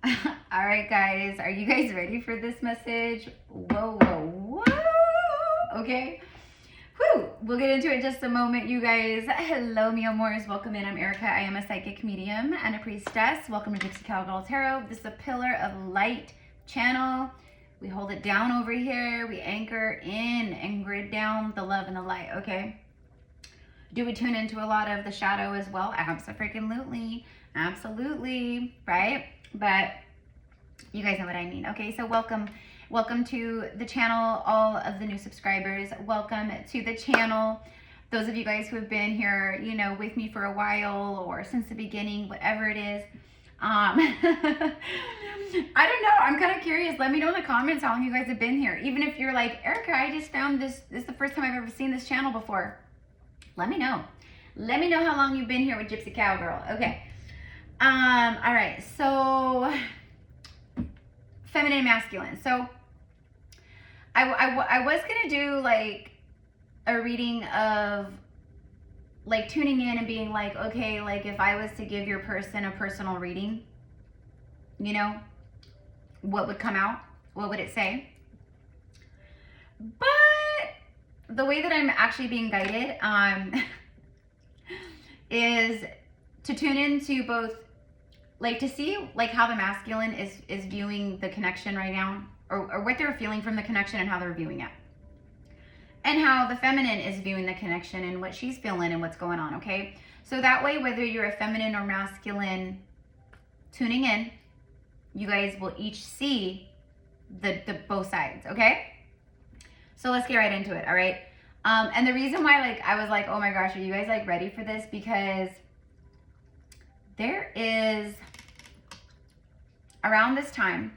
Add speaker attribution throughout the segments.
Speaker 1: All right, guys. Are you guys ready for this message? Whoa, whoa, whoa. Okay. Whew. We'll get into it in just a moment, you guys. Hello, mi amores. Welcome in. I'm Erica. I am a psychic medium and a priestess. Welcome to GypsyCowgirlTarot. This is a pillar of light channel. We hold it down over here. We anchor in and grid down the love and the light, okay? Do we tune into a lot of the shadow as well? Absolutely. Absolutely, right? But you guys know what I mean. Okay, so welcome to the channel, all of the new subscribers. Welcome to the channel. Those of you guys who have been here, you know, with me for a while or since the beginning, whatever it is. I don't know. I'm kind of curious. Let me know in the comments how long you guys have been here. Even if you're like, Erica, I just found this is the first time I've ever seen this channel before. Let me know. Let me know how long you've been here with Gypsy Cowgirl. Okay. All right. So feminine and masculine. So I was going to do like a reading of like tuning in and being like, okay, like if I was to give your person a personal reading, you know, what would come out? What would it say? But the way that I'm actually being guided is to tune into both, like to see like how the masculine is viewing the connection right now, or what they're feeling from the connection and how they're viewing it. And how the feminine is viewing the connection and what she's feeling and what's going on, okay? So that way, whether you're a feminine or masculine tuning in, you guys will each see the both sides, okay? So let's get right into it, all right? And the reason why like I was like, oh my gosh, are you guys like ready for this? Because there is, around this time,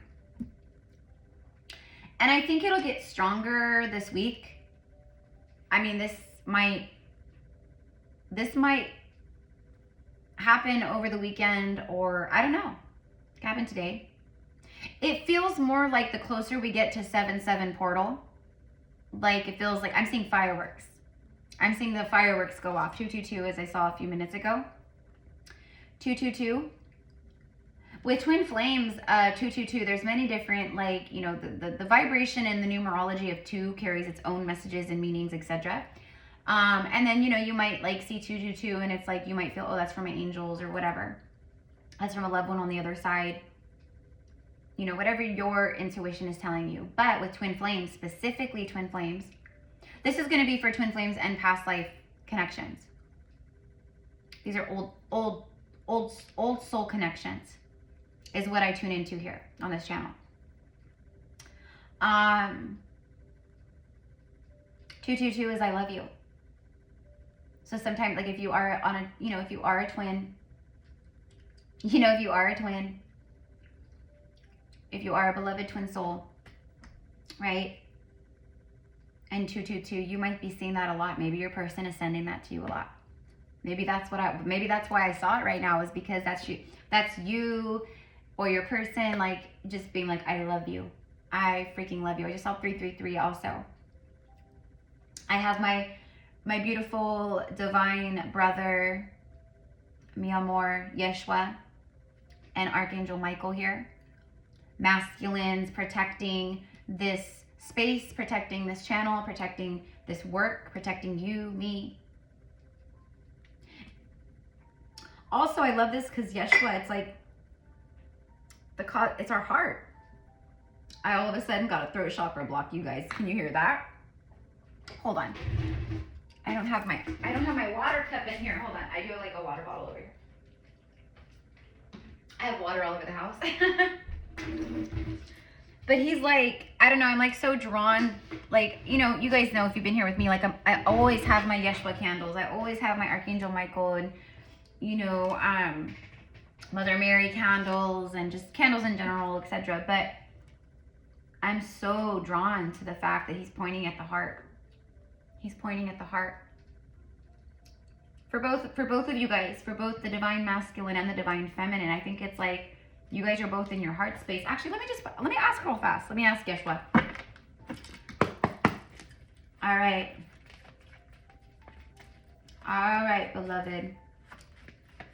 Speaker 1: and I think it'll get stronger this week. I mean, this might happen over the weekend, or I don't know, it could happen today. It feels more like the closer we get to 7/7 portal, like it feels like I'm seeing fireworks. I'm seeing the fireworks go off. 222, as I saw a few minutes ago. 222. With twin flames, 222, there's many different, like, you know, the vibration and the numerology of 2 carries its own messages and meanings, etc. And then, you know, you might like see 222 and it's like, you might feel, oh, that's from my angels or whatever. That's from a loved one on the other side. You know, whatever your intuition is telling you. But with twin flames, specifically twin flames, this is going to be for twin flames and past life connections. These are old soul connections, is what I tune into here on this channel. 222 is I love you. So sometimes, like if you are on a, you know, if you are a twin, you know, if you are a twin, if you are a beloved twin soul, right? And 222, you might be seeing that a lot. Maybe your person is sending that to you a lot. Maybe that's why I saw it right now, is because that's you or your person, like just being like, I love you. I freaking love you. I just saw 333 also. I have my beautiful divine brother, mi amor, Yeshua, and Archangel Michael here. Masculines protecting this space, protecting this channel, protecting this work, protecting you, me. Also, I love this because Yeshua, it's like, it's our heart. I all of a sudden got a throat chakra block, you guys. Can you hear that? Hold on. I don't have my water cup in here. Hold on. I do have like a water bottle over here. I have water all over the house. But he's like, I don't know, I'm like so drawn, like, you know, you guys know if you've been here with me, like I always have my Yeshua candles. I always have my Archangel Michael and, you know, Mother Mary candles and just candles in general, etc. But I'm so drawn to the fact that he's pointing at the heart. He's pointing at the heart. For both of you guys, for both the divine masculine and the divine feminine, I think it's like you guys are both in your heart space. Actually, let me ask real fast. Let me ask Yeshua. All right. All right, beloved.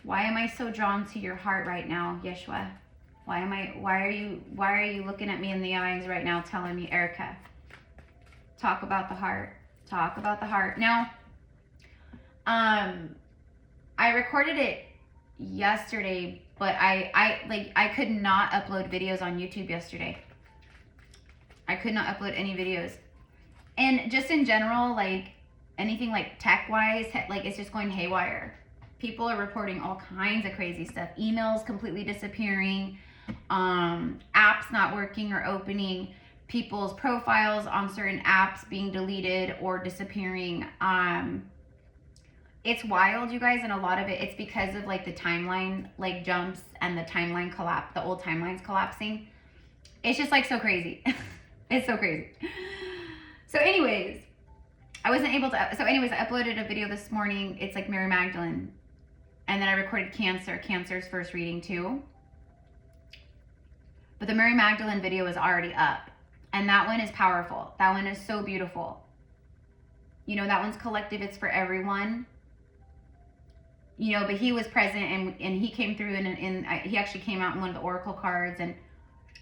Speaker 1: Why am I so drawn to your heart right now, Yeshua? Why are you looking at me in the eyes right now telling me, Erica, talk about the heart. Talk about the heart. Now, I recorded it yesterday, but I could not upload videos on YouTube yesterday. I could not upload any videos. And just in general, like anything like tech-wise, like it's just going haywire. People are reporting all kinds of crazy stuff. Emails completely disappearing, apps not working or opening, people's profiles on certain apps being deleted or disappearing. It's wild, you guys, and a lot of it's because of like the timeline like jumps and the timeline collapse, the old timeline's collapsing. It's just like so crazy. It's so crazy. So anyways, I wasn't able to, I uploaded a video this morning. It's like Mary Magdalene. And then I recorded Cancer's first reading too. But the Mary Magdalene video is already up. And that one is powerful. That one is so beautiful. You know, that one's collective. It's for everyone. You know, but he was present and he came through and he actually came out in one of the oracle cards. And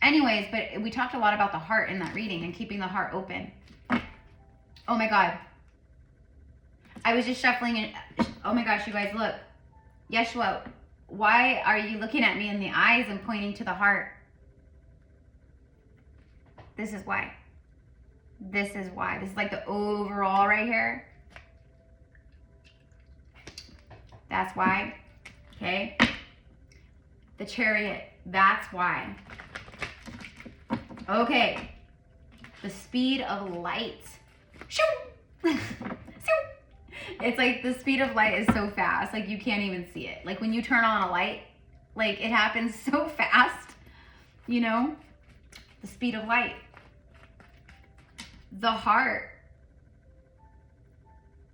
Speaker 1: anyways, but we talked a lot about the heart in that reading and keeping the heart open. Oh my God. I was just shuffling and, oh my gosh, you guys, look. Yeshua, why are you looking at me in the eyes and pointing to the heart? This is why. This is why. This is like the overall right here. That's why. Okay. The Chariot. That's why. Okay. The speed of light. Shoo! It's like the speed of light is so fast, like you can't even see it. Like when you turn on a light, like it happens so fast, you know? The speed of light. The heart.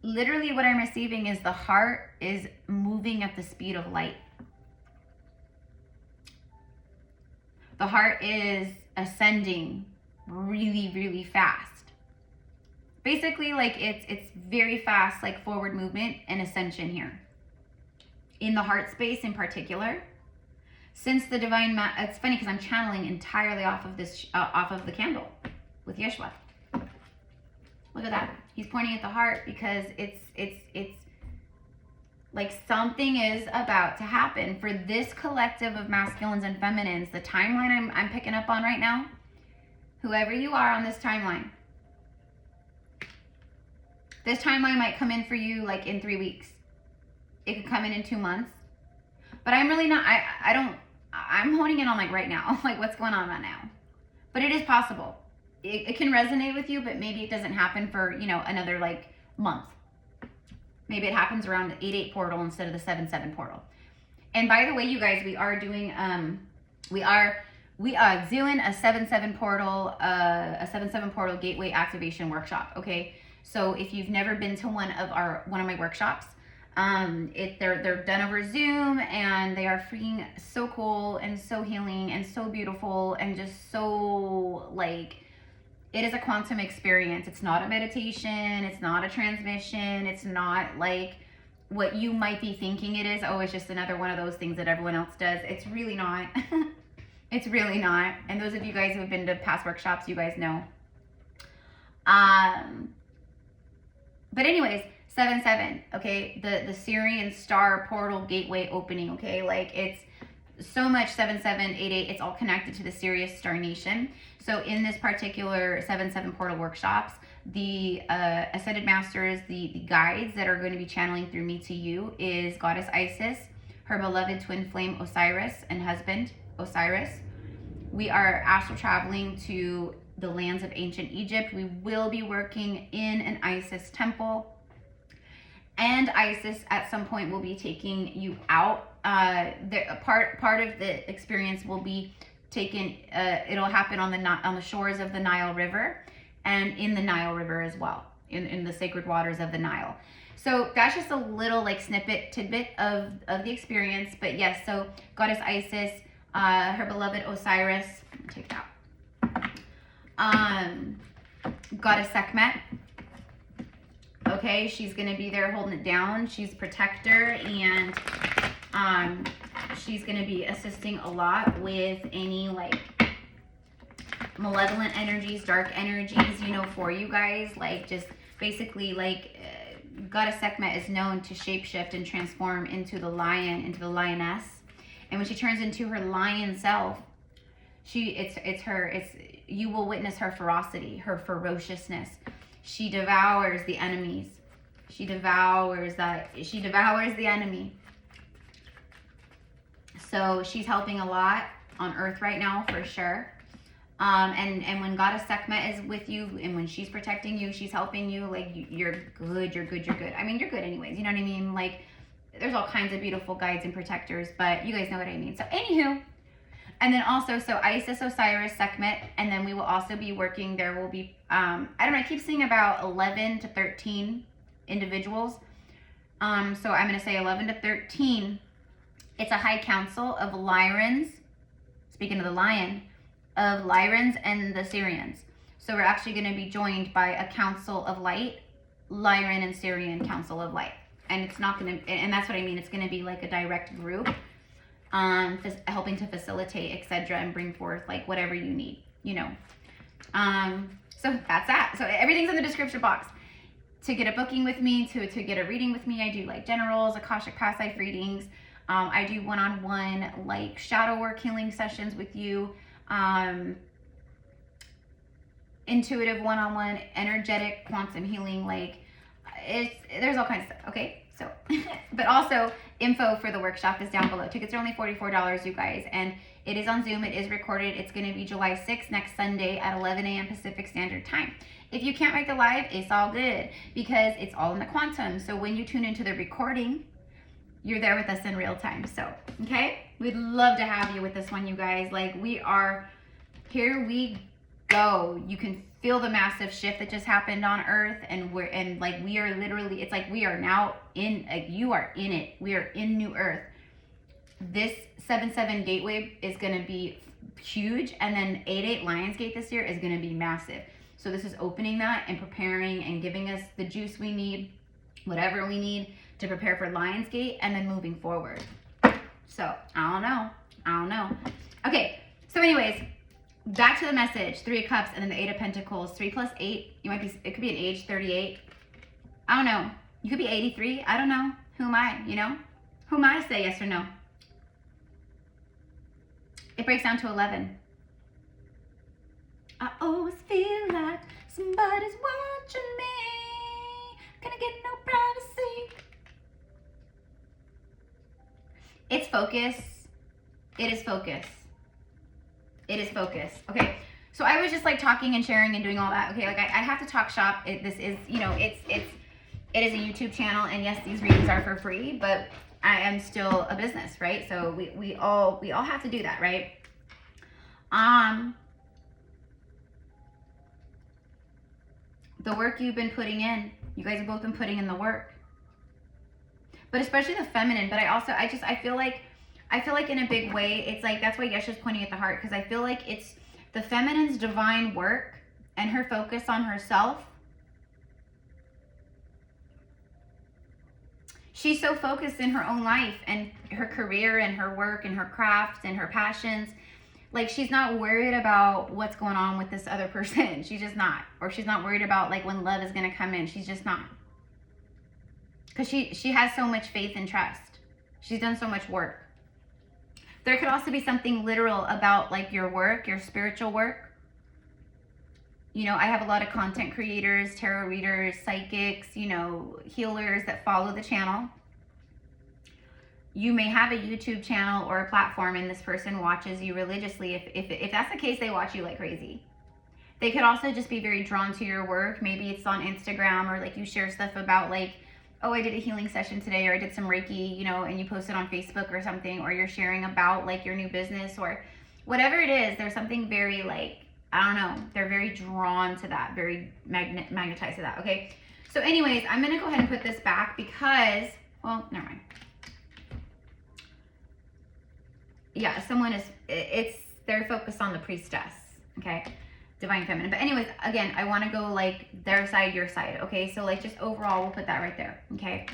Speaker 1: Literally what I'm receiving is the heart is moving at the speed of light. The heart is ascending really, really fast. Basically, like it's very fast, like forward movement and ascension here. In the heart space in particular. Since the divine, it's funny because I'm channeling entirely off of this, off of the candle with Yeshua. Look at that. He's pointing at the heart because it's like something is about to happen for this collective of masculines and feminines. The timeline I'm picking up on right now, whoever you are on this timeline, this timeline might come in for you like in 3 weeks. It could come in 2 months. But I'm really not, I'm honing in on like right now, like what's going on right now. But it is possible. It can resonate with you, but maybe it doesn't happen for, you know, another like month. Maybe it happens around the 8-8 portal instead of the 7-7 portal. And by the way, you guys, we are doing, we are doing a 7-7 portal gateway activation workshop. Okay. So if you've never been to one of my workshops, they're done over Zoom and they are freaking so cool and so healing and so beautiful and just so like, it is a quantum experience. It's not a meditation. It's not a transmission. It's not like what you might be thinking it is. Oh, it's just another one of those things that everyone else does. It's really not. It's really not. And those of you guys who have been to past workshops, you guys know. But anyways, 7-7, okay? The Syrian star portal gateway opening, okay? Like it's so much 7-7, 8-8, it's all connected to the Sirius star nation. So in this particular 7-7 portal workshops, the Ascended Masters, the guides that are going to be channeling through me to you is Goddess Isis, her beloved twin flame Osiris and husband Osiris. We are astral traveling to the lands of ancient Egypt. We will be working in an Isis temple. And Isis at some point will be taking you out. Part of the experience will be taken, it'll happen on the shores of the Nile River and in the Nile River as well, in the sacred waters of the Nile. So that's just a little like tidbit of the experience. But yes, so Goddess Isis, her beloved Osiris, take that. Goddess Sekhmet. Okay, she's gonna be there holding it down. She's protector and she's going to be assisting a lot with any like malevolent energies, dark energies, you know, for you guys. Like just basically like Goddess Sekhmet is known to shapeshift and transform into the lion, into the lioness. And when she turns into her lion self, you will witness her ferocity, her ferociousness. She devours the enemies. She devours the enemy. So she's helping a lot on earth right now for sure. And when Goddess Sekhmet is with you and when she's protecting you, she's helping you, like you're good. I mean, you're good anyways, you know what I mean? Like there's all kinds of beautiful guides and protectors, but you guys know what I mean. So anywho, and then also, so Isis, Osiris, Sekhmet, and then we will also be working, there will be, I don't know, I keep seeing about 11 to 13 individuals. So I'm going to say 11 to 13. It's a high council of Lyrans, speaking of the lion, of Lyrans and the Syrians. So we're actually going to be joined by a council of light, Lyran and Syrian council of light. And it's not going to, and that's what I mean, it's going to be like a direct group, helping to facilitate, etc., and bring forth like whatever you need, you know. So that's that. So everything's in the description box. To get a booking with me, to get a reading with me, I do like generals, Akashic past life readings. I do one-on-one like shadow work healing sessions with you, intuitive one-on-one, energetic quantum healing. Like there's all kinds of stuff. Okay, so but also info for the workshop is down below. Tickets are only $44, you guys, and it is on Zoom. It is recorded. It's going to be July 6th, next Sunday at 11 a.m. Pacific Standard Time. If you can't make the live, it's all good because it's all in the quantum. So when you tune into the recording, you're there with us in real time. So, okay, we'd love to have you with this one, you guys. Like here we go. You can feel the massive shift that just happened on earth, and we are literally, it's like we are now in, like you are in it. We are in new earth. This 7-7 gateway is going to be huge, and then 8-8 Lionsgate this year is going to be massive. So this is opening that and preparing and giving us the juice we need, whatever we need to prepare for Lionsgate and then moving forward. So I don't know. Okay, so anyways, back to the message. 3 of Cups and then the 8 of Pentacles. 3 plus 8, it could be an age 38. I don't know. You could be 83. I don't know. Who am I, you know? Who am I to say yes or no? It breaks down to 11. I always feel like somebody's watching me. Gonna get no privacy. It's focus. It is focus. It is focus. Okay. So I was just like talking and sharing and doing all that. Okay. Like I have to talk shop. This is, you know, it is a YouTube channel, and yes, these readings are for free, but I am still a business, right? So we all have to do that, right? The work you've been putting in, you guys have both been putting in the work, but especially the feminine. But I feel like in a big way, it's like, that's why Yeshua's pointing at the heart, because I feel like it's the feminine's divine work and her focus on herself. She's so focused in her own life and her career and her work and her craft and her passions. Like, she's not worried about what's going on with this other person. She's just not. Or she's not worried about like when love is going to come in. She's just not. Because she has so much faith and trust. She's done so much work. There could also be something literal about like your work, your spiritual work. You know, I have a lot of content creators, tarot readers, psychics, you know, healers that follow the channel. You may have a YouTube channel or a platform and this person watches you religiously. If that's the case, they watch you like crazy. They could also just be very drawn to your work. Maybe it's on Instagram, or like you share stuff about like, oh, I did a healing session today, or I did some Reiki, you know, and you post it on Facebook or something, or you're sharing about like your new business or whatever it is. There's something very like, I don't know, they're very drawn to that, very magnetized to that. Okay, so anyways, I'm gonna go ahead and put this back because, well, never mind. Yeah, they're focused on the Priestess, okay? Divine Feminine. But anyways, again, I want to go like their side, your side, okay? So like just overall, we'll put that right there, okay?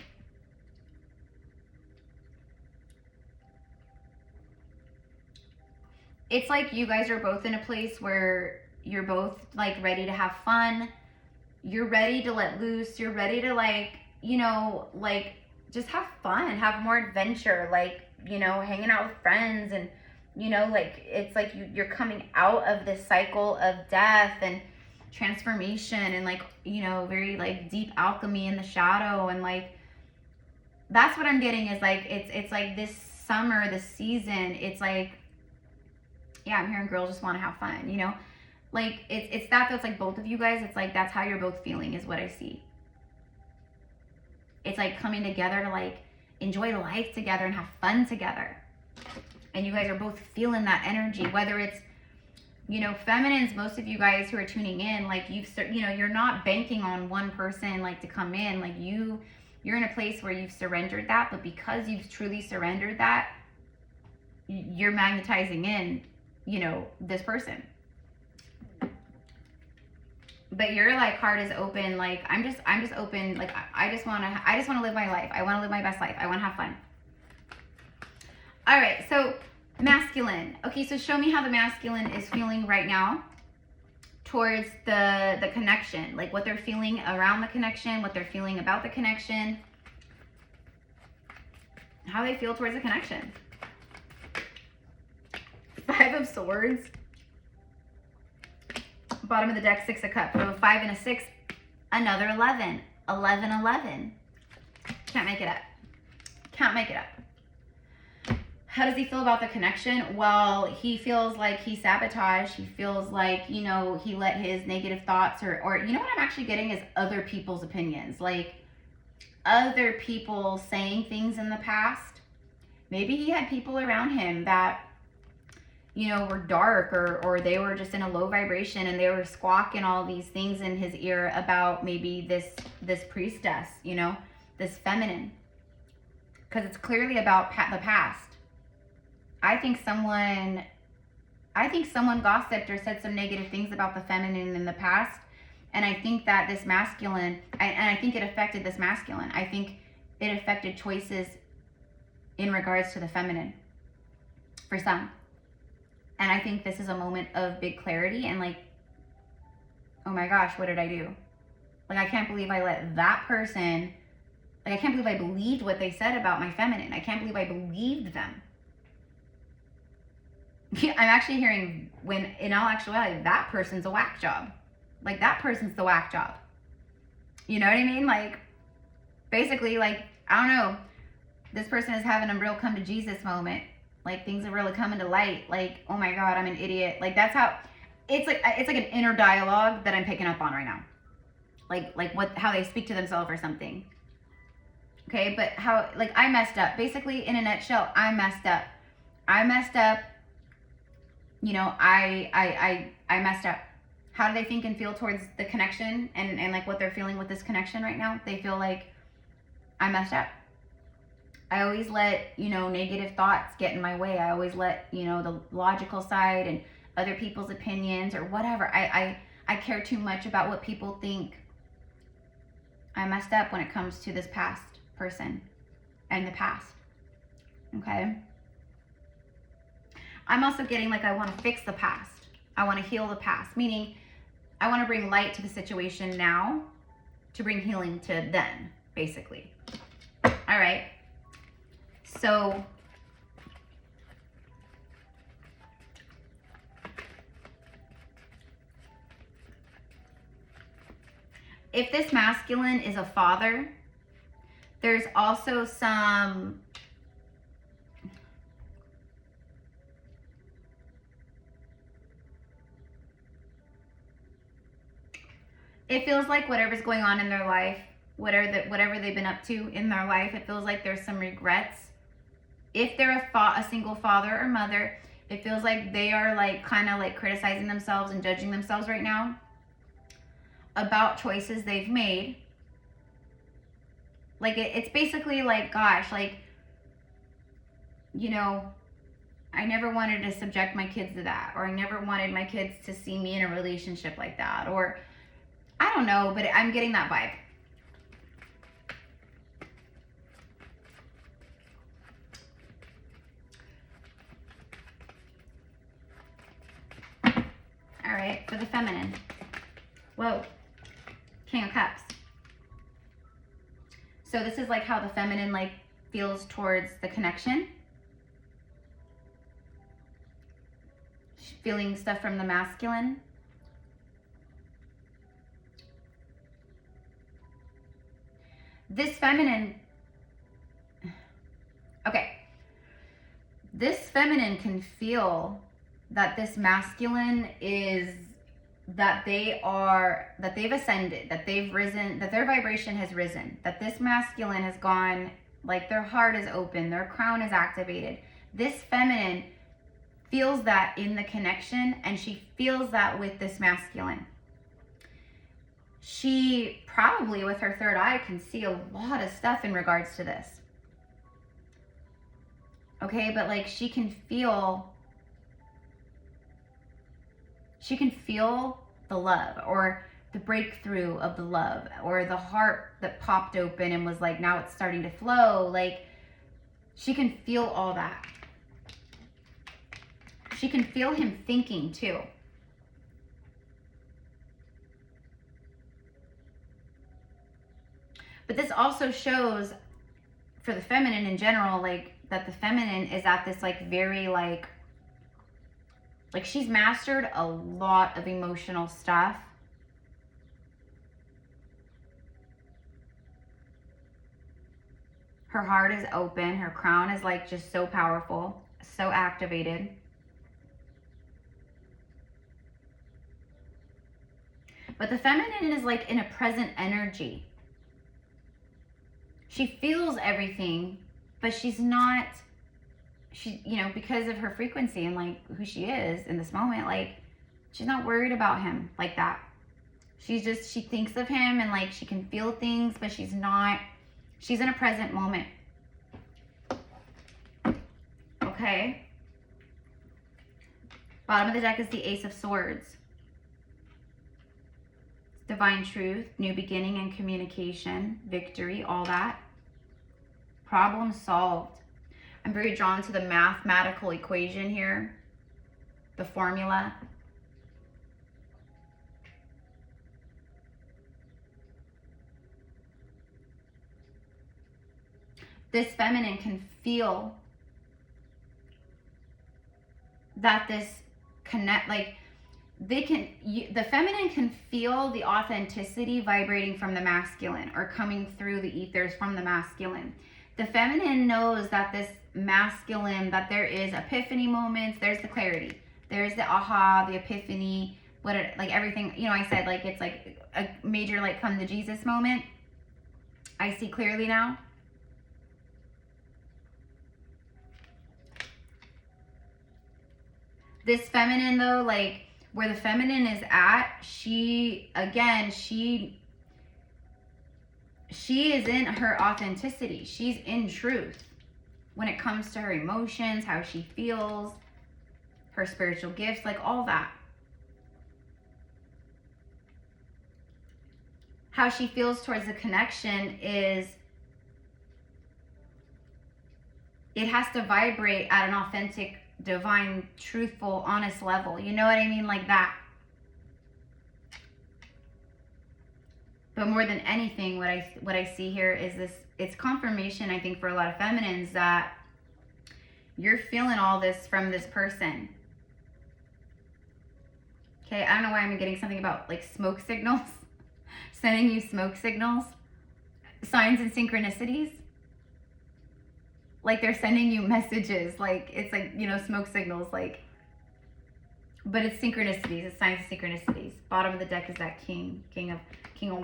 Speaker 1: it's like you guys are both in a place where you're both like ready to have fun. You're ready to let loose. You're ready to like, you know, like just have fun, have more adventure, like, you know, hanging out with friends. And, you know, like it's like you're coming out of this cycle of death and transformation and like, you know, very like deep alchemy in the shadow. And like, that's what I'm getting is like, it's like this summer, this season, it's like, yeah, I'm hearing girls just want to have fun, you know, like it's that's like both of you guys, it's like, that's how you're both feeling is what I see. It's like coming together to like enjoy life together and have fun together. And you guys are both feeling that energy, whether it's, you know, feminines, most of you guys who are tuning in, like you know, you're not banking on one person like to come in, like you're in a place where you've surrendered that, but because you've truly surrendered that, you're magnetizing in, you know, this person. But your like heart is open, like I'm just open, like I just want to live my life. I want to live my best life. I want to have fun. All right, so masculine. Okay, so show me how the masculine is feeling right now towards the connection, like what they're feeling around the connection, what they're feeling about the connection, how they feel towards the connection. 5 of Swords. Bottom of the deck, 6 of Cups. So 5 and a 6, another 11. 11, 11. Can't make it up. Can't make it up. How does he feel about the connection? Well, he feels like he sabotaged. He feels like, you know, he let his negative thoughts or you know what I'm actually getting is other people's opinions. Like other people saying things in the past. Maybe he had people around him that, you know, were dark or they were just in a low vibration and they were squawking all these things in his ear about maybe this priestess, you know, this feminine. Because it's clearly about the past. I think someone gossiped or said some negative things about the feminine in the past. And I think that this masculine, and I think it affected this masculine. I think it affected choices in regards to the feminine for some. And I think this is a moment of big clarity and like, oh my gosh, what did I do? Like, I can't believe I let that person, like, I can't believe I believed what they said about my feminine. I can't believe I believed them. I'm actually hearing when in all actuality, that person's a whack job. Like that person's the whack job. You know what I mean? Like basically like, I don't know, this person is having a real come to Jesus moment. Like things are really coming to light. Like, oh my God, I'm an idiot. Like that's how, it's like an inner dialogue that I'm picking up on right now. Like how they speak to themselves or something. Okay, but how, like I messed up. Basically in a nutshell, I messed up. You know, I messed up. How do they think and feel towards the connection and like what they're feeling with this connection right now? They feel like I messed up. I always let, you know, negative thoughts get in my way. I always let, you know, the logical side and other people's opinions or whatever. I care too much about what people think. I messed up when it comes to this past person and the past. Okay? I'm also getting like I want to fix the past. I want to heal the past, meaning I want to bring light to the situation now to bring healing to then, basically. All right. So if this masculine is a father, there's also some it feels like whatever's going on in their life, whatever they've been up to in their life, it feels like there's some regrets. If they're a single father or mother, it feels like they are like kind of like criticizing themselves and judging themselves right now about choices they've made. Like it's basically like, gosh, like, you know, I never wanted to subject my kids to that, or I never wanted my kids to see me in a relationship like that, or I don't know, but I'm getting that vibe. right, for the feminine. Whoa, King of Cups. So this is like how the feminine like feels towards the connection. Feeling stuff from the masculine. This feminine, okay, this feminine can feel that this masculine is, that they've ascended, that they've risen, that their vibration has risen, that this masculine has gone, like their heart is open, their crown is activated. This feminine feels that in the connection, and she feels that with this masculine. She probably, with her third eye, can see a lot of stuff in regards to this. Okay, but like she can feel the love, or the breakthrough of the love, or the heart that popped open and was like, now it's starting to flow. Like she can feel all that. She can feel him thinking too. But this also shows for the feminine in general, like that the feminine is at this like very like she's mastered a lot of emotional stuff. Her heart is open. Her crown is like just so powerful, so activated. But the feminine is like in a present energy. She feels everything, but she's not, you know, because of her frequency and like who she is in this moment, like she's not worried about him like that. She thinks of him and like she can feel things, but she's in a present moment. Okay. Bottom of the deck is the Ace of Swords. Divine truth, new beginning and communication, victory, all that. Problem solved. I'm very drawn to the mathematical equation here, the formula. This feminine can feel that this connect, like the feminine can feel the authenticity vibrating from the masculine, or coming through the ethers from the masculine. The feminine knows that this masculine, that there is epiphany moments, there's the clarity, there's the aha, the epiphany, like everything, you know, I said like it's like a major like come to Jesus moment. I see clearly now. This feminine though, like where the feminine is at, she is in her authenticity. She's in truth when it comes to her emotions, how she feels, her spiritual gifts, like all that. How she feels towards the connection is, it has to vibrate at an authentic, divine, truthful, honest level. You know what I mean? Like that. But more than anything, what I see here is this, it's confirmation, I think, for a lot of feminines that you're feeling all this from this person. Okay, I don't know why I'm getting something about like smoke signals, sending you smoke signals, signs and synchronicities. Like they're sending you messages, like it's like, you know, smoke signals, like, but it's synchronicities, it's signs of synchronicities. Bottom of the deck is that king of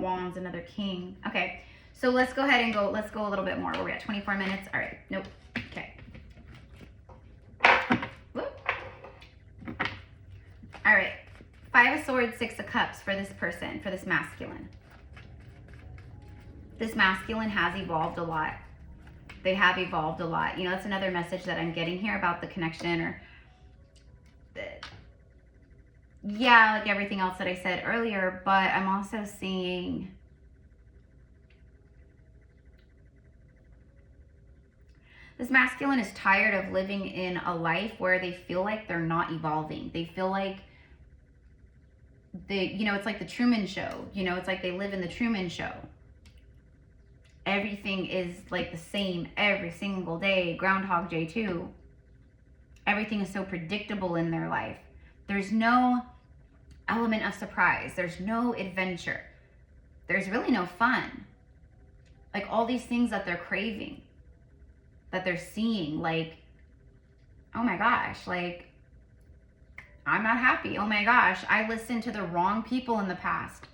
Speaker 1: wands, another king. Okay, so let's go ahead and let's go a little bit more. We're at 24 minutes. All right, nope, okay. Whoop. All right, 5 of Swords, 6 of Cups for this person, for this masculine. This masculine has evolved a lot. They have evolved a lot. You know, that's another message that I'm getting here about the connection, or yeah, like everything else that I said earlier, but I'm also seeing this masculine is tired of living in a life where they feel like they're not evolving. They feel like you know, it's like the Truman Show. You know, it's like they live in the Truman Show. Everything is like the same every single day. Groundhog Day too. Everything is so predictable in their life. There's no element of surprise. There's no adventure. There's really no fun. Like all these things that they're craving, that they're seeing, like, oh my gosh, like, I'm not happy. Oh my gosh, I listened to the wrong people in the past.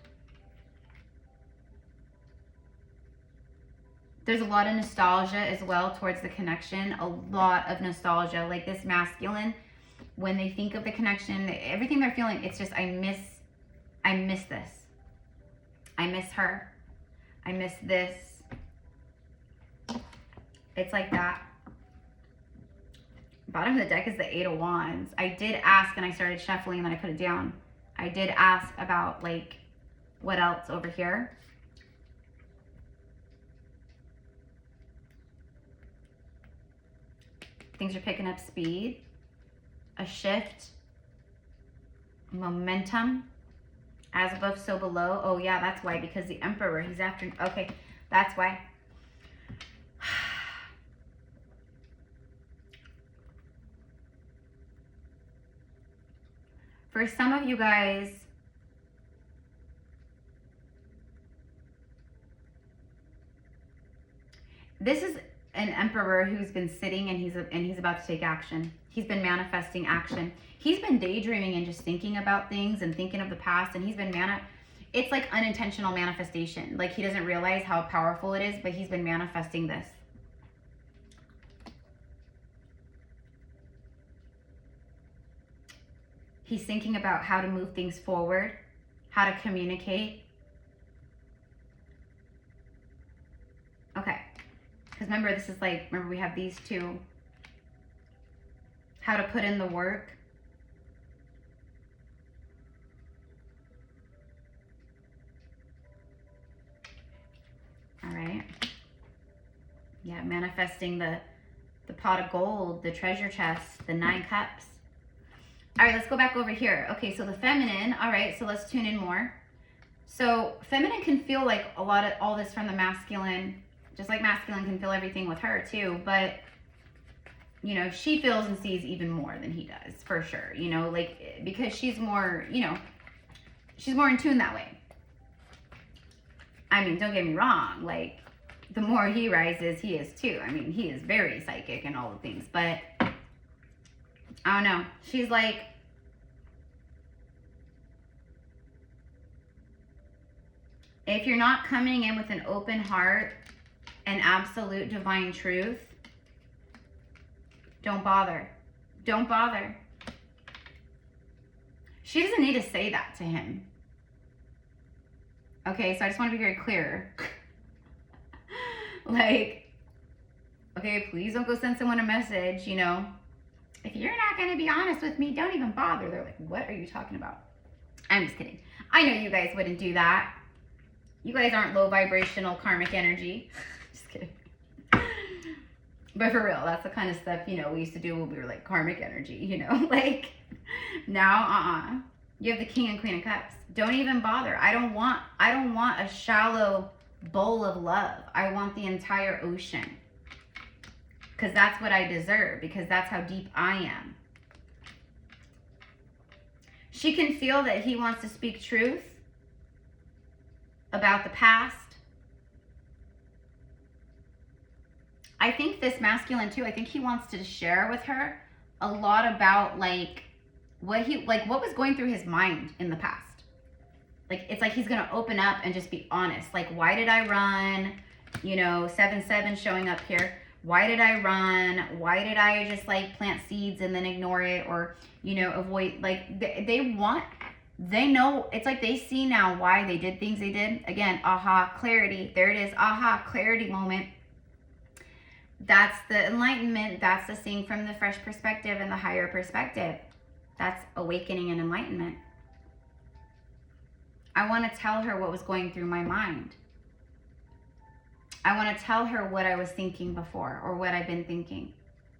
Speaker 1: There's a lot of nostalgia as well towards the connection. A lot of nostalgia. Like this masculine, when they think of the connection, everything they're feeling, it's just, I miss this. I miss her. I miss this. It's like that. Bottom of the deck is the Eight of Wands. I did ask, and I started shuffling, and then I put it down. I did ask about, like, what else over here. Things are picking up speed. A shift. Momentum. As above, so below. Oh, yeah, that's why. Because the Emperor, he's after... Okay, that's why. For some of you guys, this is an Emperor who's been sitting and he's about to take action. He's been manifesting action. He's been daydreaming and just thinking about things and thinking of the past, and he's been it's like unintentional manifestation. Like he doesn't realize how powerful it is, but he's been manifesting this. He's thinking about how to move things forward, how to communicate. Okay. Because remember, this is like, remember we have these two. How to put in the work. All right. Yeah, manifesting the pot of gold, the treasure chest, the 9 cups. All right, let's go back over here. Okay, so the feminine. All right, so let's tune in more. So feminine can feel like a lot of all this from the masculine, just like masculine can feel everything with her too. But, you know, she feels and sees even more than he does, for sure. You know, like, because she's more, you know, she's more in tune that way. I mean, don't get me wrong. Like, the more he rises, he is too. I mean, he is very psychic and all the things. But I don't know. She's like, if you're not coming in with an open heart and absolute divine truth, don't bother. Don't bother. She doesn't need to say that to him. Okay, so I just want to be very clear. Like, okay, please don't go send someone a message, you know. If you're not going to be honest with me, don't even bother. They're like, what are you talking about? I'm just kidding. I know you guys wouldn't do that. You guys aren't low vibrational karmic energy. Just kidding. But for real, that's the kind of stuff, you know, we used to do when we were like karmic energy, you know. Like, now, you have the King and Queen of Cups. Don't even bother. I don't want a shallow bowl of love. I want the entire ocean. Because that's what I deserve. Because that's how deep I am. She can feel that he wants to speak truth about the past. I think this masculine too, I think he wants to share with her a lot about like what was going through his mind in the past. Like, it's like he's going to open up and just be honest. Like, why did I run? You know, 7-7 showing up here. Why did I run? Why did I just like plant seeds and then ignore it, or, you know, avoid, like they know, it's like they see now why they did things they did. Again, aha, clarity. There it is. Aha, clarity moment. That's the enlightenment. That's the seeing from the fresh perspective and the higher perspective. That's awakening and enlightenment. I want to tell her what was going through my mind. I want to tell her what I was thinking before, or what I've been thinking.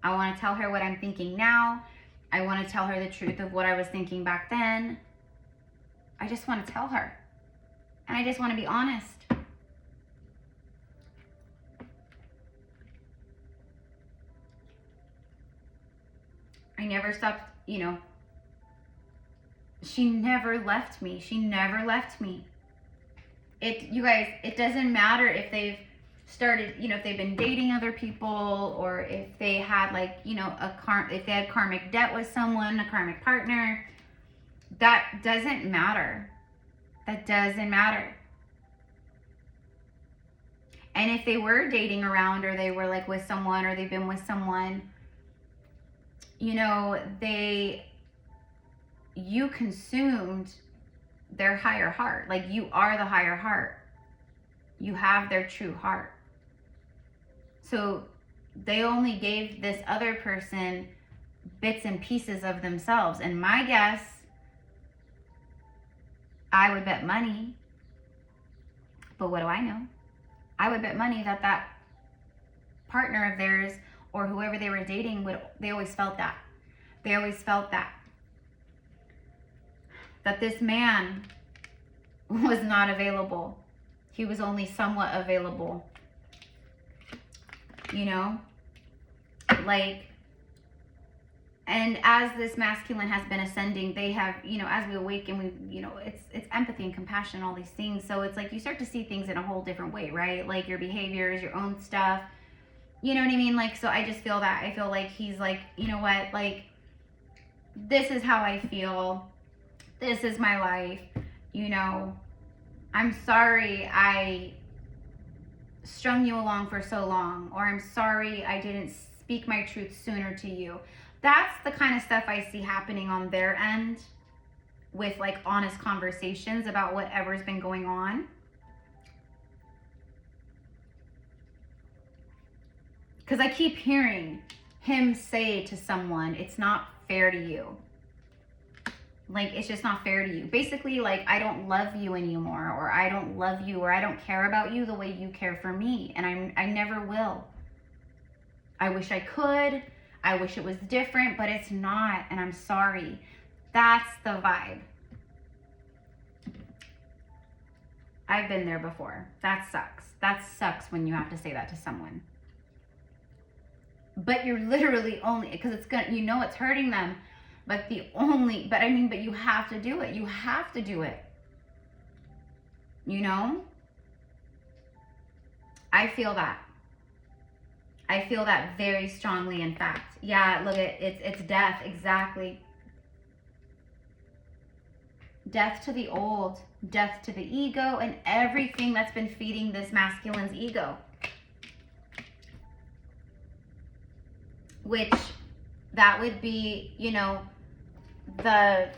Speaker 1: I want to tell her what I'm thinking now. I want to tell her the truth of what I was thinking back then. I just want to tell her. And I just want to be honest. I never stopped, you know. She never left me. She never left me. You guys, it doesn't matter if they've started, you know, if they've been dating other people, or if they had, like, you know, if they had karmic debt with someone, a karmic partner. That doesn't matter. That doesn't matter. And if they were dating around, or they were like with someone, or they've been with someone, you know, you consumed their higher heart. Like, you are the higher heart. You have their true heart. So they only gave this other person bits and pieces of themselves. And my guess, I would bet money, but what do I know? I would bet money that that partner of theirs, or whoever they were dating, they always felt that. They always felt that this man was not available. He was only somewhat available. You know? Like, and as this masculine has been ascending, they have, you know, as we awaken, we, you know, it's empathy and compassion, all these things. So it's like you start to see things in a whole different way, right? Like your behaviors, your own stuff. You know what I mean? Like, so I just feel that. I feel like he's like, you know what? Like, this is how I feel. This is my life. You know, I'm sorry I strung you along for so long. Or I'm sorry I didn't speak my truth sooner to you. That's the kind of stuff I see happening on their end, with like honest conversations about whatever's been going on. Because I keep hearing him say to someone, it's not fair to you. Like, it's just not fair to you. Basically, like, I don't love you anymore, or I don't love you, or I don't care about you the way you care for me. And I never will. I wish I could. I wish it was different, but it's not. And I'm sorry. That's the vibe. I've been there before. That sucks. That sucks when you have to say that to someone. But you're literally only, because it's gonna, you know, it's hurting them. But you have to do it. You have to do it. You know? I feel that. I feel that very strongly, in fact. Yeah, look at it's death, exactly. Death to the old, death to the ego, and everything that's been feeding this masculine's ego. Which, that would be, you know, the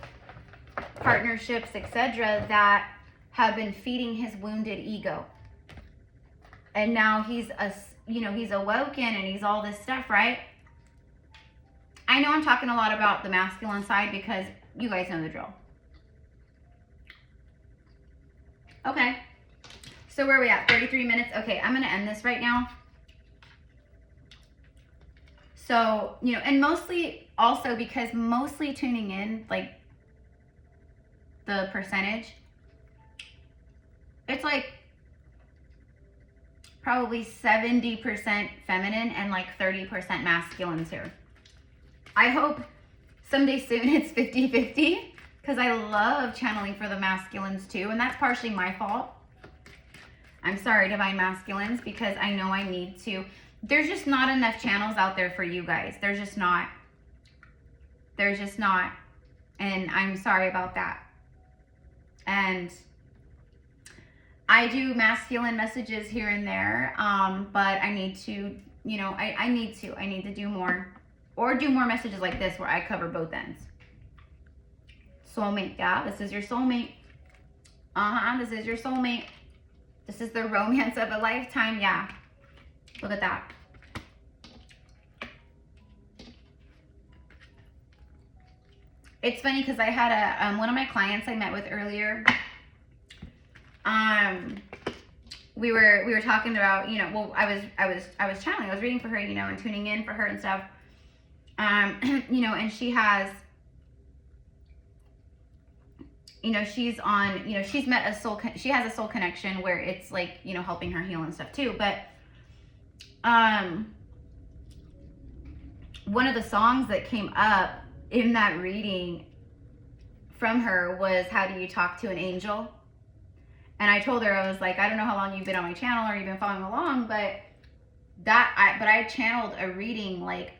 Speaker 1: partnerships, etc., that have been feeding his wounded ego. And now he's awoken, and he's all this stuff, right? I know I'm talking a lot about the masculine side because you guys know the drill. Okay. So where are we at? 33 minutes. Okay, I'm going to end this right now. So, you know, and mostly also because mostly tuning in, like the percentage, it's like probably 70% feminine and like 30% masculines here. I hope someday soon it's 50-50, because I love channeling for the masculines too, and that's partially my fault. I'm sorry, divine masculines, because I know I need to. There's just not enough channels out there for you guys. There's just not. There's just not. And I'm sorry about that. And I do masculine messages here and there, but I need to, you know, I need to do more. Or do more messages like this where I cover both ends. Soulmate, yeah, this is your soulmate. This is your soulmate. This is the romance of a lifetime, yeah. Look at that. It's funny because I had one of my clients I met with earlier. We were talking about, you know, well, I was channeling, I was reading for her, you know, and tuning in for her and stuff. You know, and she has you know, she's on, you know, she's met a soul, she has a soul connection where it's like, you know, helping her heal and stuff too. But one of the songs that came up in that reading from her was How Do You Talk to an Angel? And I told her, I was like, I don't know how long you've been on my channel or you've been following along, but I channeled a reading, like,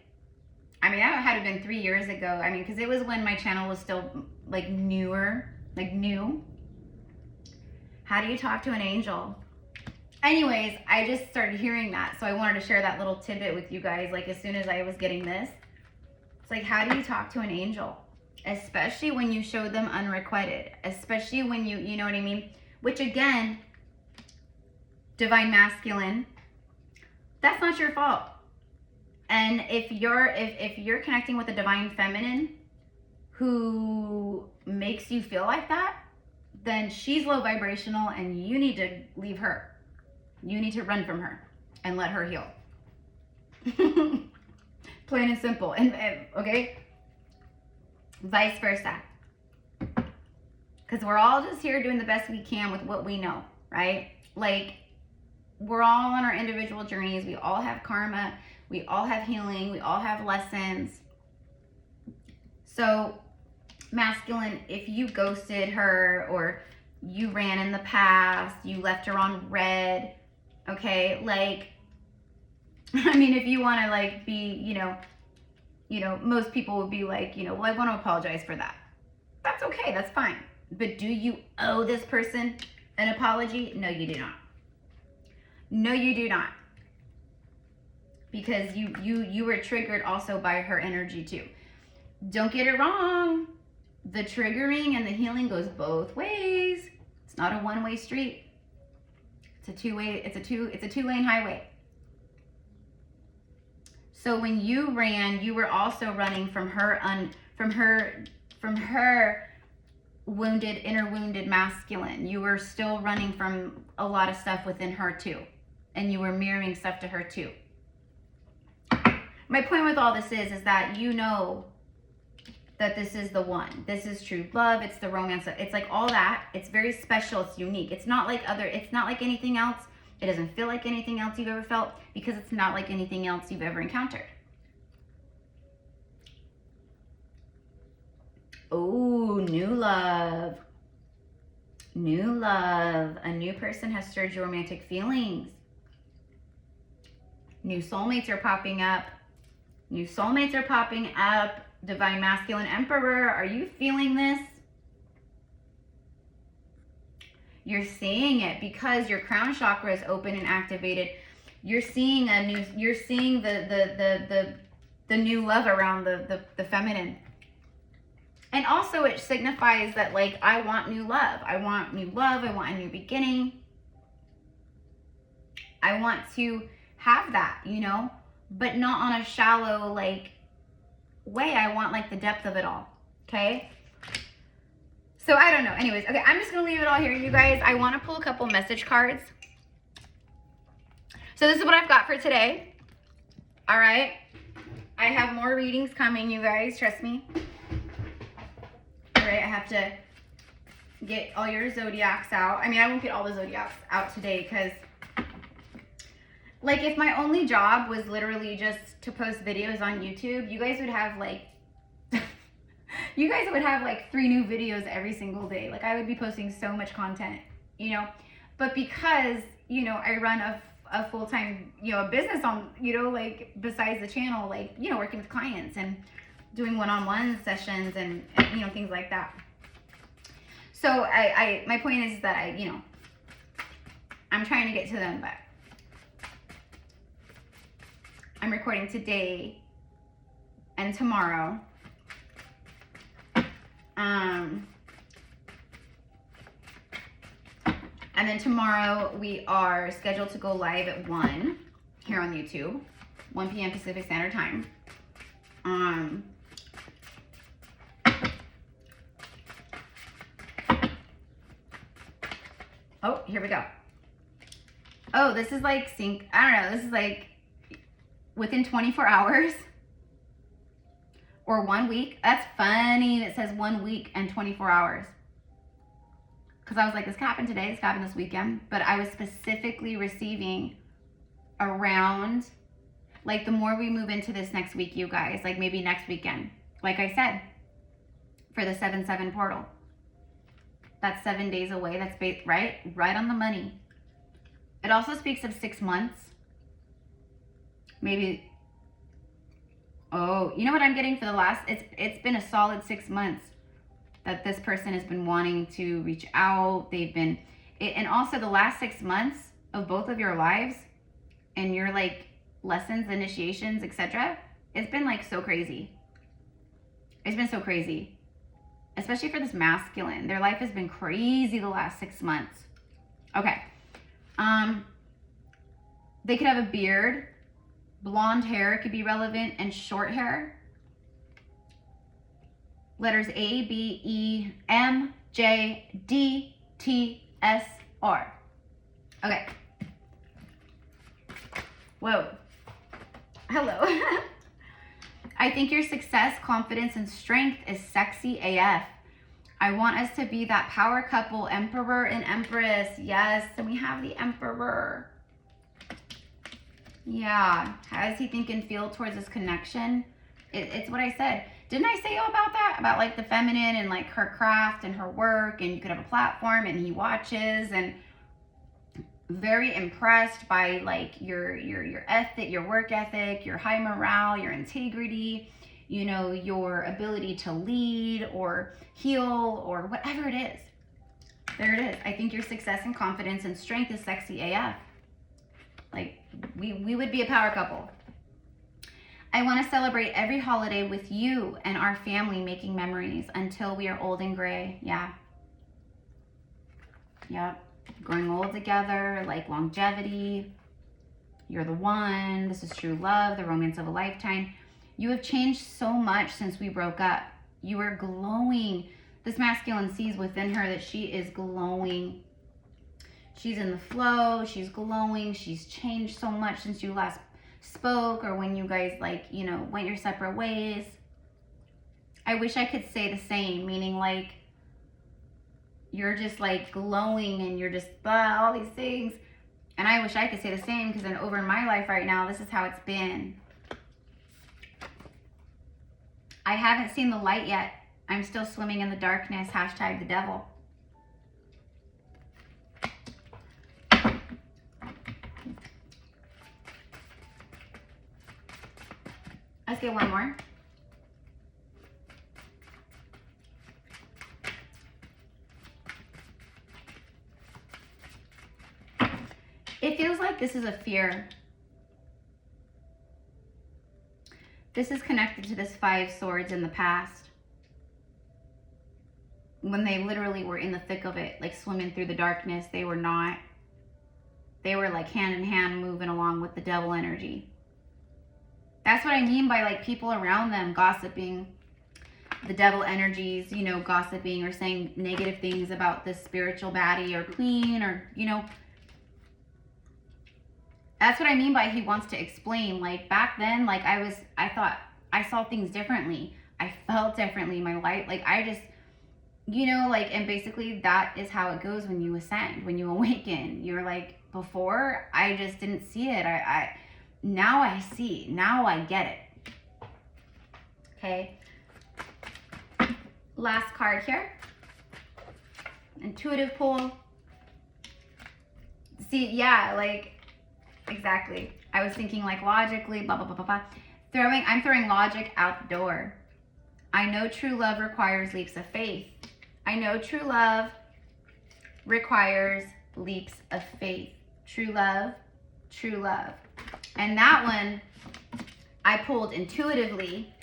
Speaker 1: I mean, that had to have been 3 years ago. I mean, because it was when my channel was still like newer, like new. How do you talk to an angel? Anyways, I just started hearing that. So I wanted to share that little tidbit with you guys. Like, as soon as I was getting this, it's like, how do you talk to an angel? Especially when you show them unrequited. Especially when you know what I mean? Which again, divine masculine, that's not your fault. And if you're connecting with a divine feminine who makes you feel like that, then she's low vibrational and you need to leave her. You need to run from her and let her heal. Plain and simple. And okay? Vice versa. Because we're all just here doing the best we can with what we know, right? Like, we're all on our individual journeys. We all have karma. We all have healing. We all have lessons. So, masculine, if you ghosted her or you ran in the past, you left her on red, okay? Like, I mean, if you want to, like, be, you know, most people would be like, you know, well, I want to apologize for that. That's okay. That's fine. But do you owe this person an apology? No, you do not. No, you do not. Because you were triggered also by her energy too. Don't get it wrong. The triggering and the healing goes both ways. It's not a one-way street. It's a two-way, it's a two-lane highway. So when you ran, you were also running from her wounded, inner wounded masculine. You were still running from a lot of stuff within her too. And you were mirroring stuff to her too. My point with all this is that you know that this is the one. This is true love. It's the romance. It's like all that. It's very special. It's unique. It's not like anything else. It doesn't feel like anything else you've ever felt because it's not like anything else you've ever encountered. Oh, new love. New love. A new person has stirred your romantic feelings. New soulmates are popping up. New soulmates are popping up. Divine masculine emperor, are you feeling this? You're seeing it because your crown chakra is open and activated. You're seeing the new love around the feminine. And also it signifies that, like, I want new love. I want new love. I want a new beginning. I want to have that, you know, but not on a shallow, like, way. I want, like, the depth of it all. Okay. So I don't know. Anyways, okay, I'm just going to leave it all here, you guys. I want to pull a couple message cards. So this is what I've got for today. All right. I have more readings coming, you guys. Trust me. All right. I have to get all your zodiacs out. I mean, I won't get all the zodiacs out today because, like, if my only job was literally just to post videos on YouTube, you guys would have, like, you guys would have like 3 new videos every single day. Like, I would be posting so much content, you know, but because, you know, I run a full-time, you know, a business on, you know, like, besides the channel, like, you know, working with clients and doing one-on-one sessions and, you know, things like that. So my point is that you know, I'm trying to get to them, but I'm recording today and tomorrow. And then tomorrow we are scheduled to go live at 1 here on YouTube, 1 p.m. Pacific Standard Time. Oh, here we go. Oh, this is like sync. I don't know. This is like within 24 hours or 1 week. That's funny. It says 1 week and 24 hours. because I was like, this could happen today, this could happen this weekend, but I was specifically receiving around, like, the more we move into this next week, you guys, like maybe next weekend, like I said, for the 7/7 portal. That's 7 days away. That's right on the money. It also speaks of 6 months. Maybe, oh, you know what I'm getting for the last, it's been a solid 6 months that this person has been wanting to reach out. They've been, and also the last 6 months of both of your lives and your like lessons, initiations, etc. It's been like so crazy. It's been so crazy, especially for this masculine. Their life has been crazy the last 6 months. Okay. They could have a beard, blonde hair could be relevant, and short hair. Letters A, B, E, M, J, D, T, S, R. Okay. Whoa. Hello. I think your success, confidence, and strength is sexy AF. I want us to be that power couple, Emperor and Empress. Yes, and we have the Emperor. Yeah. How does he think and feel towards this connection? It's what I said. Didn't I say all about that? About like the feminine and like her craft and her work, and you could have a platform and he watches, and very impressed by like your ethic, your work ethic, your high morale, your integrity, you know, your ability to lead or heal or whatever it is. There it is. I think your success and confidence and strength is sexy AF. Like we would be a power couple. I want to celebrate every holiday with you and our family, making memories until we are old and gray. Yeah. Yep. Growing old together, like longevity. You're the one. This is true love, the romance of a lifetime. You have changed so much since we broke up. You are glowing. This masculine sees within her that she is glowing. She's in the flow. She's glowing. She's changed so much since you last spoke, or when you guys like, you know, went your separate ways. I wish I could say the same, meaning like you're just like glowing and you're just all these things. And I wish I could say the same, because then over in my life right now, this is how it's been. I haven't seen the light yet. I'm still swimming in the darkness. Hashtag the devil. Let's get one more. It feels like this is a fear. This is connected to this 5 swords in the past, when they literally were in the thick of it, like swimming through the darkness. They were not. They were like hand in hand moving along with the devil energy. That's what I mean by like people around them gossiping, the devil energies, you know, gossiping or saying negative things about this spiritual baddie or queen, or, you know. That's what I mean by he wants to explain. Like back then, like I thought I saw things differently. I felt differently. My life, like I just, you know, like, and basically that is how it goes when you ascend, when you awaken. You're like, before I just didn't see it. Now I see, now I get it. Okay. Last card here. Intuitive pull. See, yeah, like, exactly. I was thinking like logically, blah, blah, blah, blah, blah. I'm throwing logic out the door. I know true love requires leaps of faith. I know true love requires leaps of faith. True love, true love. And that one I pulled intuitively,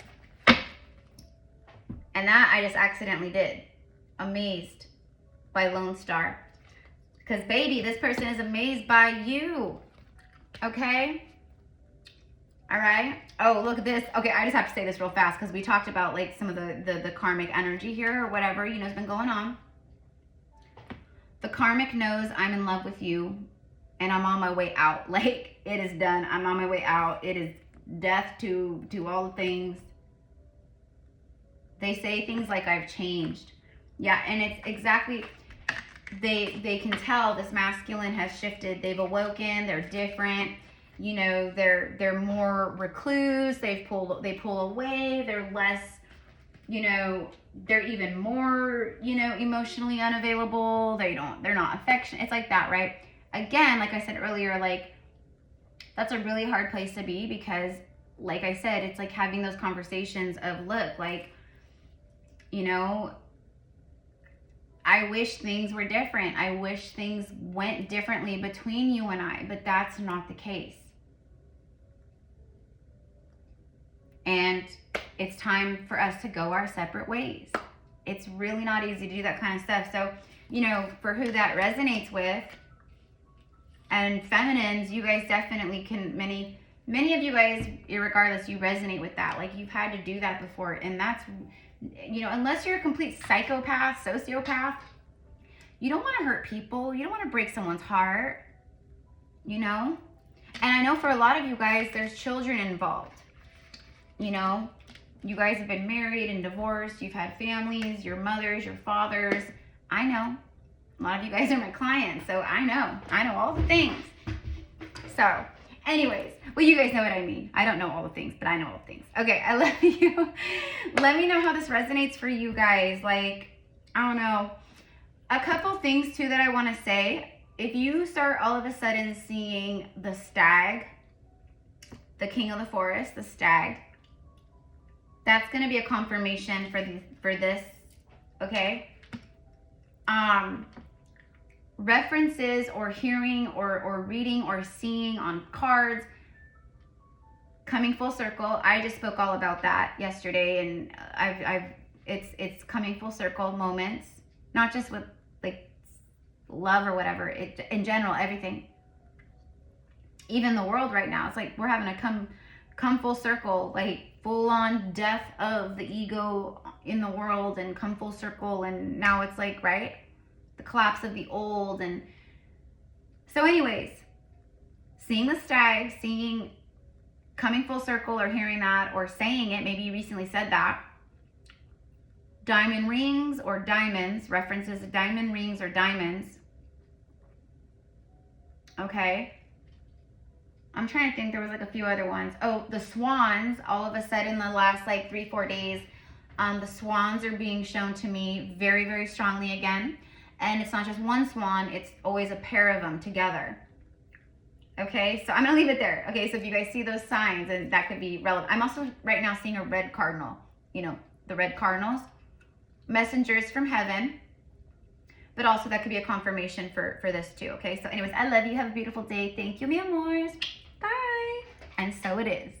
Speaker 1: and that I just accidentally did. Amazed by Lone Star. Because baby, this person is amazed by you. Okay? All right. Oh, look at this. Okay, I just have to say this real fast, because we talked about like some of the karmic energy here, or whatever, you know, has been going on. The karmic knows I'm in love with you, and I'm on my way out. Like, it is done. I'm on my way out. It is death to all the things. They say things like I've changed. Yeah, and it's exactly, they can tell this masculine has shifted. They've awoken. They're different. You know, they're more recluse. They pull away. They're less, you know, they're even more, you know, emotionally unavailable. They're not affectionate. It's like that, right? Again, like I said earlier, like that's a really hard place to be because, like I said, it's like having those conversations of, look, like, you know, I wish things were different. I wish things went differently between you and I, but that's not the case. And it's time for us to go our separate ways. It's really not easy to do that kind of stuff. So, you know, for who that resonates with, and feminines, you guys definitely can, many of you guys, irregardless, you resonate with that. Like, you've had to do that before. And that's, you know, unless you're a complete psychopath, sociopath, you don't want to hurt people. You don't want to break someone's heart, you know? And I know for a lot of you guys, there's children involved. You know, you guys have been married and divorced. You've had families, your mothers, your fathers. I know. A lot of you guys are my clients, so I know all the things. So, anyways, well, you guys know what I mean. I don't know all the things, but I know all the things. Okay, I love you. Let me know how this resonates for you guys. Like, I don't know. A couple things, too, that I want to say. If you start all of a sudden seeing the stag, the king of the forest, the stag, that's going to be a confirmation for this, okay? References or hearing or reading or seeing on cards coming full circle. I just spoke all about that yesterday, and it's coming full circle moments, not just with like love or whatever. It in general, everything, even the world right now. It's like we're having to come full circle, like full on death of the ego in the world, and come full circle. And now it's like, right, the collapse of the old. And so anyways, seeing the stag, seeing coming full circle, or hearing that, or saying it, maybe you recently said that. Diamond rings or diamonds, references to diamond rings or diamonds. Okay. I'm trying to think, there was like a few other ones. Oh, the swans, all of a sudden the last like 3-4 days, the swans are being shown to me very, very strongly again. And it's not just one swan, it's always a pair of them together. Okay, so I'm gonna leave it there. Okay, so if you guys see those signs, and that could be relevant. I'm also right now seeing a red cardinal, you know, the red cardinals, messengers from heaven, but also that could be a confirmation for this too. Okay, so anyways, I love you. Have a beautiful day. Thank you, mi amores. Bye. And so it is.